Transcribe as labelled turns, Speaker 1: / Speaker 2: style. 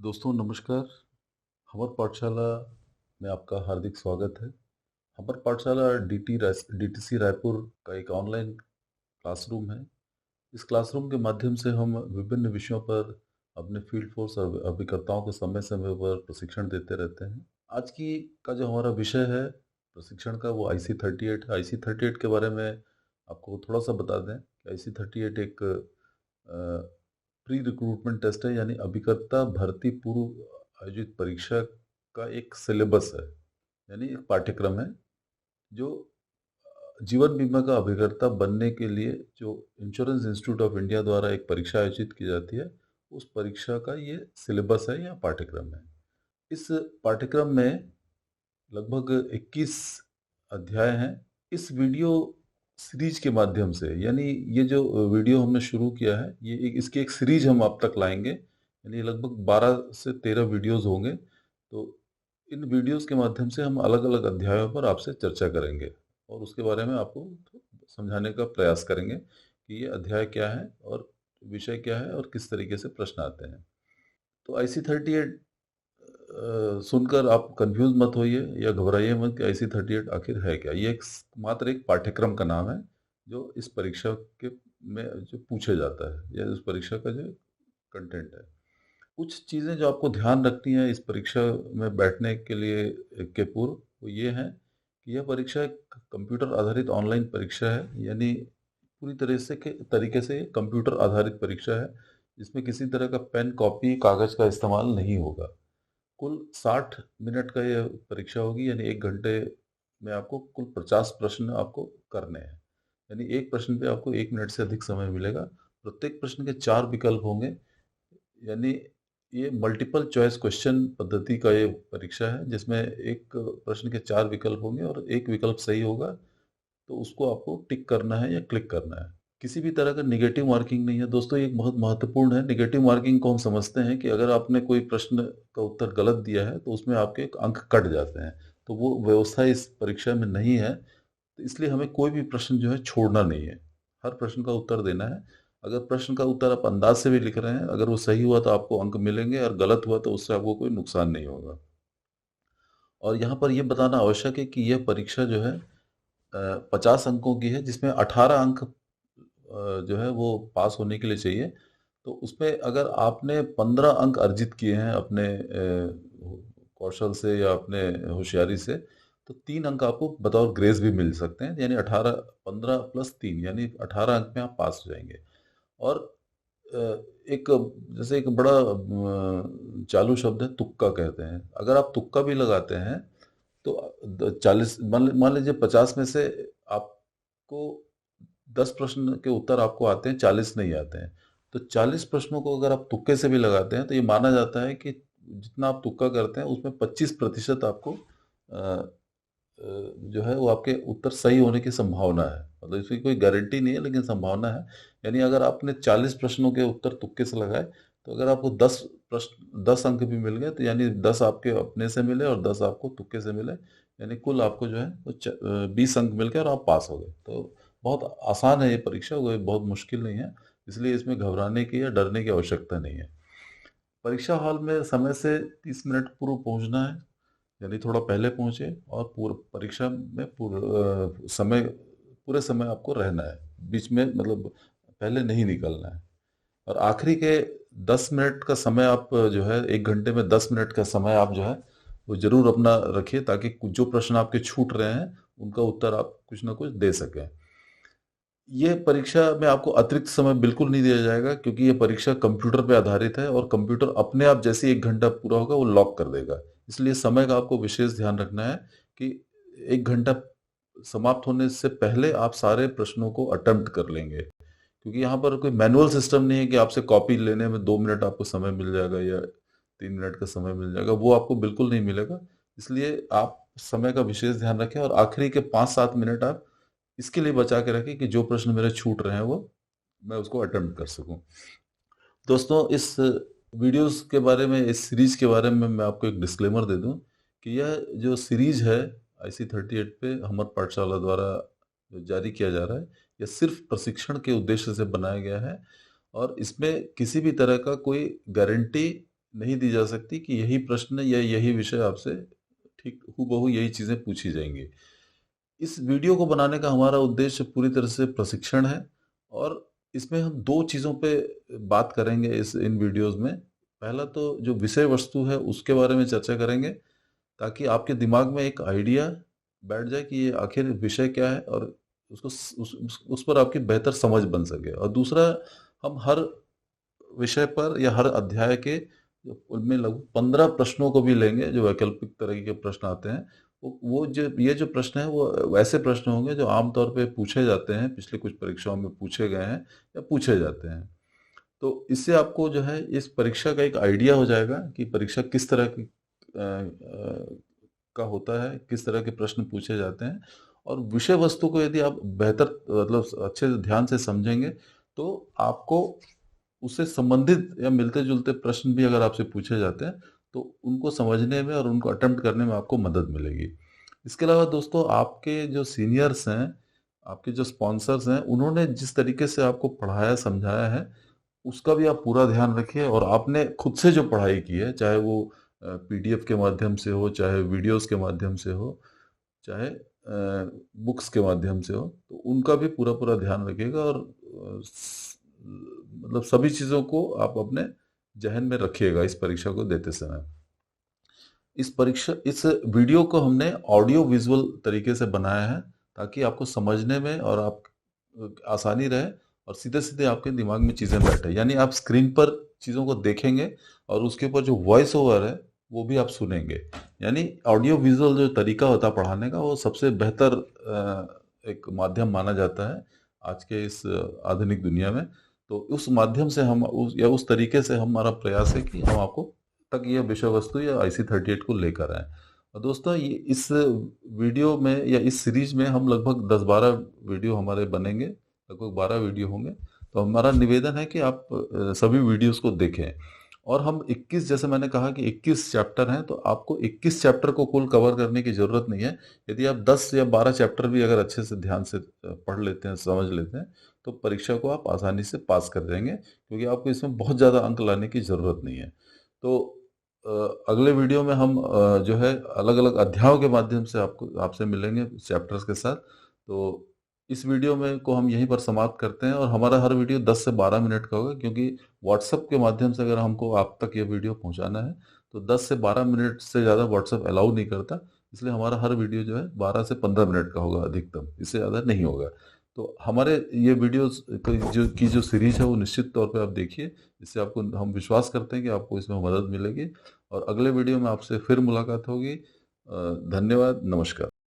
Speaker 1: दोस्तों नमस्कार। हमर पाठशाला में आपका हार्दिक स्वागत है। हमर पाठशाला डीटीसी रायपुर का एक ऑनलाइन क्लासरूम है। इस क्लासरूम के माध्यम से हम विभिन्न विषयों पर अपने फील्ड फोर्स अभिकर्ताओं को समय समय पर प्रशिक्षण देते रहते हैं। आज की का जो हमारा विषय है प्रशिक्षण का, वो IC38 है। IC38 के बारे में आपको थोड़ा सा बता दें कि IC38 एक प्री रिक्रूटमेंट टेस्ट है, यानी अभिकर्ता भर्ती पूर्व आयोजित परीक्षा का एक सिलेबस है, यानी एक पाठ्यक्रम है जो जीवन बीमा का अभिकर्ता बनने के लिए जो इंश्योरेंस इंस्टीट्यूट ऑफ इंडिया द्वारा एक परीक्षा आयोजित की जाती है, उस परीक्षा का ये सिलेबस है या पाठ्यक्रम है। इस पाठ्यक्रम में लगभग 21 अध्याय हैं। इस वीडियो सीरीज के माध्यम से, यानी ये जो वीडियो हमने शुरू किया है, ये इसकी एक सीरीज हम आप तक लाएंगे, यानी लगभग 12 से 13 वीडियोस होंगे। तो इन वीडियोस के माध्यम से हम अलग अलग अध्यायों पर आपसे चर्चा करेंगे और उसके बारे में आपको समझाने का प्रयास करेंगे कि ये अध्याय क्या है और विषय क्या है और किस तरीके से प्रश्न आते हैं। तो IC38 सुनकर आप कंफ्यूज मत होइए या घबराइए मत कि IC38 आखिर है क्या। ये मात्र एक पाठ्यक्रम का नाम है जो इस परीक्षा के में जो पूछे जाता है या उस परीक्षा का जो कंटेंट है। कुछ चीज़ें जो आपको ध्यान रखनी है इस परीक्षा में बैठने के लिए के पूर्व, वो ये है कि यह परीक्षा एक कंप्यूटर आधारित ऑनलाइन परीक्षा है, यानी पूरी तरह से के तरीके से कंप्यूटर आधारित परीक्षा है, जिसमें किसी तरह का पेन कॉपी कागज़ का इस्तेमाल नहीं होगा। कुल 60 मिनट का ये परीक्षा होगी, यानी 1 घंटे में आपको कुल 50 प्रश्न आपको करने हैं। यानी एक प्रश्न पे आपको 1 मिनट से अधिक समय मिलेगा। प्रत्येक प्रश्न के 4 विकल्प होंगे, यानी ये मल्टीपल चॉइस क्वेश्चन पद्धति का ये परीक्षा है, जिसमें एक प्रश्न के 4 विकल्प होंगे और एक विकल्प सही होगा, तो उसको आपको टिक करना है या क्लिक करना है। किसी भी तरह का नेगेटिव मार्किंग नहीं है। दोस्तों ये बहुत महत्वपूर्ण है। नेगेटिव मार्किंग को हम समझते हैं कि अगर आपने कोई प्रश्न का उत्तर गलत दिया है, तो उसमें आपके अंक कट जाते हैं। तो वो व्यवस्था इस परीक्षा में नहीं है। तो इसलिए हमें कोई भी प्रश्न जो है छोड़ना नहीं है। हर प्रश्न का उत्तर देना है। अगर प्रश्न का उत्तर आप अंदाज से भी लिख रहे हैं, अगर वो सही हुआ तो आपको अंक मिलेंगे और गलत हुआ तो उससे आपको कोई नुकसान नहीं होगा। और यहाँ पर ये बताना आवश्यक है कि यह परीक्षा जो है 50 अंकों की है, जिसमें 18 अंक जो है वो पास होने के लिए चाहिए। तो उसमें अगर आपने 15 अंक अर्जित किए हैं अपने कौशल से या अपने होशियारी से, तो 3 अंक आपको बतौर ग्रेस भी मिल सकते हैं, यानी 18 15 प्लस 3 यानी 18 अंक में आप पास हो जाएंगे। और अ, एक जैसे एक बड़ा चालू शब्द है तुक्का कहते हैं। अगर आप तुक्का भी लगाते हैं तो 40 मान लीजिए 50 में से आपको 10 प्रश्न के उत्तर आपको आते हैं, 40 नहीं आते हैं। तो 40 प्रश्नों को अगर आप तुक्के से भी लगाते हैं तो ये माना जाता है कि जितना आप तुक्का करते हैं उसमें 25% आपको जो है वो आपके उत्तर सही होने की संभावना है। मतलब इसकी कोई गारंटी नहीं है, लेकिन संभावना है। यानी अगर आपने 40 प्रश्नों के उत्तर तुक्के से लगाए, तो अगर आपको 10 अंक भी मिल गए, तो यानी 10 आपके अपने से मिले और 10 आपको तुक्के से मिले, यानी कुल आपको जो है वो 20 अंक मिल गए और आप पास हो गए। तो बहुत आसान है ये परीक्षा, कोई बहुत मुश्किल नहीं है। इसलिए इसमें घबराने की या डरने की आवश्यकता नहीं है। परीक्षा हॉल में समय से 30 मिनट पूर्व पहुंचना है, यानी थोड़ा पहले पहुंचे और पूर्व परीक्षा में पूरे समय आपको रहना है। बीच में मतलब पहले नहीं निकलना है। और आखिरी के 10 मिनट का समय आप जो है, 1 घंटे में 10 मिनट का समय आप जो है वो जरूर अपना रखिए, ताकि जो प्रश्न आपके छूट रहे हैं उनका उत्तर आप कुछ ना कुछ दे सकें। ये परीक्षा में आपको अतिरिक्त समय बिल्कुल नहीं दिया जाएगा, क्योंकि ये परीक्षा कंप्यूटर पे आधारित है और कंप्यूटर अपने आप जैसे ही 1 घंटा पूरा होगा वो लॉक कर देगा। इसलिए समय का आपको विशेष ध्यान रखना है कि 1 घंटा समाप्त होने से पहले आप सारे प्रश्नों को अटेम्प्ट कर लेंगे। क्योंकि यहाँ पर कोई मैनुअल सिस्टम नहीं है कि आपसे कॉपी लेने में 2 मिनट आपको समय मिल जाएगा या 3 मिनट का समय मिल जाएगा, वो आपको बिल्कुल नहीं मिलेगा। इसलिए आप समय का विशेष ध्यान रखें और आखिरी के 5-7 मिनट आप इसके लिए बचा के रखें कि जो प्रश्न मेरे छूट रहे हैं वो मैं उसको अटेम्प्ट कर सकूं। दोस्तों इस वीडियोस के बारे में, इस सीरीज के बारे में मैं आपको एक डिस्क्लेमर दे दूं कि यह जो सीरीज है IC38 पे हमर पाठशाला द्वारा जो जारी किया जा रहा है, यह सिर्फ प्रशिक्षण के उद्देश्य से बनाया गया है और इसमें किसी भी तरह का कोई गारंटी नहीं दी जा सकती कि यही प्रश्न या यही विषय आपसे ठीक हूबहू यही चीज़ें पूछी जाएँगी। इस वीडियो को बनाने का हमारा उद्देश्य पूरी तरह से प्रशिक्षण है और इसमें हम 2 चीज़ों पे बात करेंगे इस इन वीडियोज़ में। पहला तो जो विषय वस्तु है उसके बारे में चर्चा करेंगे ताकि आपके दिमाग में एक आइडिया बैठ जाए कि ये आखिर विषय क्या है और उसको उस पर आपकी बेहतर समझ बन सके। और दूसरा हम हर विषय पर या हर अध्याय के उनमें लगभग 15 प्रश्नों को भी लेंगे जो वैकल्पिक तरह के प्रश्न आते हैं। वो जो ये जो प्रश्न है वो वैसे प्रश्न होंगे जो आम तौर पे पूछे जाते हैं, पिछले कुछ परीक्षाओं में पूछे गए हैं या पूछे जाते हैं। तो इससे आपको जो है इस परीक्षा का एक आइडिया हो जाएगा कि परीक्षा किस तरह की का होता है, किस तरह के प्रश्न पूछे जाते हैं और विषय वस्तु को यदि आप बेहतर मतलब अच्छे से ध्यान से समझेंगे, तो आपको उससे संबंधित या मिलते-जुलते प्रश्न भी अगर आपसे पूछे जाते हैं, तो उनको समझने में और उनको अटेम्प्ट करने में आपको मदद मिलेगी। इसके अलावा दोस्तों आपके जो सीनियर्स हैं, आपके जो स्पॉन्सर्स हैं, उन्होंने जिस तरीके से आपको पढ़ाया, समझाया है, उसका भी आप पूरा ध्यान रखिए और आपने खुद से जो पढ़ाई की है, चाहे वो पीडीएफ के माध्यम से हो, चाहे वीडियोज़ के माध्यम से हो, चाहे बुक्स के माध्यम से हो, तो उनका भी पूरा-पूरा ध्यान रखिएगा और मतलब सभी चीज़ों को आप अपने ज़हन में रखिएगा इस परीक्षा को देते समय। इस वीडियो को हमने ऑडियो विजुअल तरीके से बनाया है ताकि आपको समझने में और आप आसानी रहे और सीधे-सीधे आपके दिमाग में चीज़ें बैठे। यानी आप स्क्रीन पर चीज़ों को देखेंगे और उसके ऊपर जो वॉइस ओवर है, वो भी आप सुनेंगे। यानी ऑडियो विजुअल जो तरीका होता है पढ़ाने का, वो सबसे बेहतर एक माध्यम माना जाता है आज के इस आधुनिक दुनिया में। तो उस माध्यम से हम उस तरीके से हमारा प्रयास है कि हम आपको तक ये विषय वस्तु या IC38 को लेकर आएँ। और दोस्तों ये इस वीडियो में या इस सीरीज़ में हम लगभग 10-12 वीडियो हमारे बनेंगे, लगभग 12 वीडियो होंगे। तो हमारा निवेदन है कि आप सभी वीडियोज़ को देखें। और हम 21 जैसे मैंने कहा कि 21 चैप्टर हैं, तो आपको 21 चैप्टर को कुल कवर करने की ज़रूरत नहीं है। यदि आप 10 या 12 चैप्टर भी अगर अच्छे से ध्यान से पढ़ लेते हैं, समझ लेते हैं, तो परीक्षा को आप आसानी से पास कर जाएँगे क्योंकि आपको इसमें बहुत ज़्यादा अंक लाने की ज़रूरत नहीं है। तो अ, अगले वीडियो में हम जो है अलग-अलग अध्यायों के माध्यम से आपको आपसे मिलेंगे चैप्टर्स के साथ। तो इस वीडियो में को हम यहीं पर समाप्त करते हैं और हमारा हर वीडियो 10 से 12 मिनट का होगा क्योंकि व्हाट्सएप के माध्यम से अगर हमको आप तक ये वीडियो पहुँचाना है, तो 10 से 12 मिनट से ज़्यादा व्हाट्सएप अलाउ नहीं करता। इसलिए हमारा हर वीडियो जो है 12 से 15 मिनट का होगा अधिकतम, इससे ज़्यादा नहीं होगा। तो हमारे ये वीडियोज़ जो सीरीज़ है वो निश्चित तौर पे आप देखिए, इससे आपको हम विश्वास करते हैं कि आपको इसमें मदद मिलेगी और अगले वीडियो में आपसे फिर मुलाकात होगी। धन्यवाद, नमस्कार।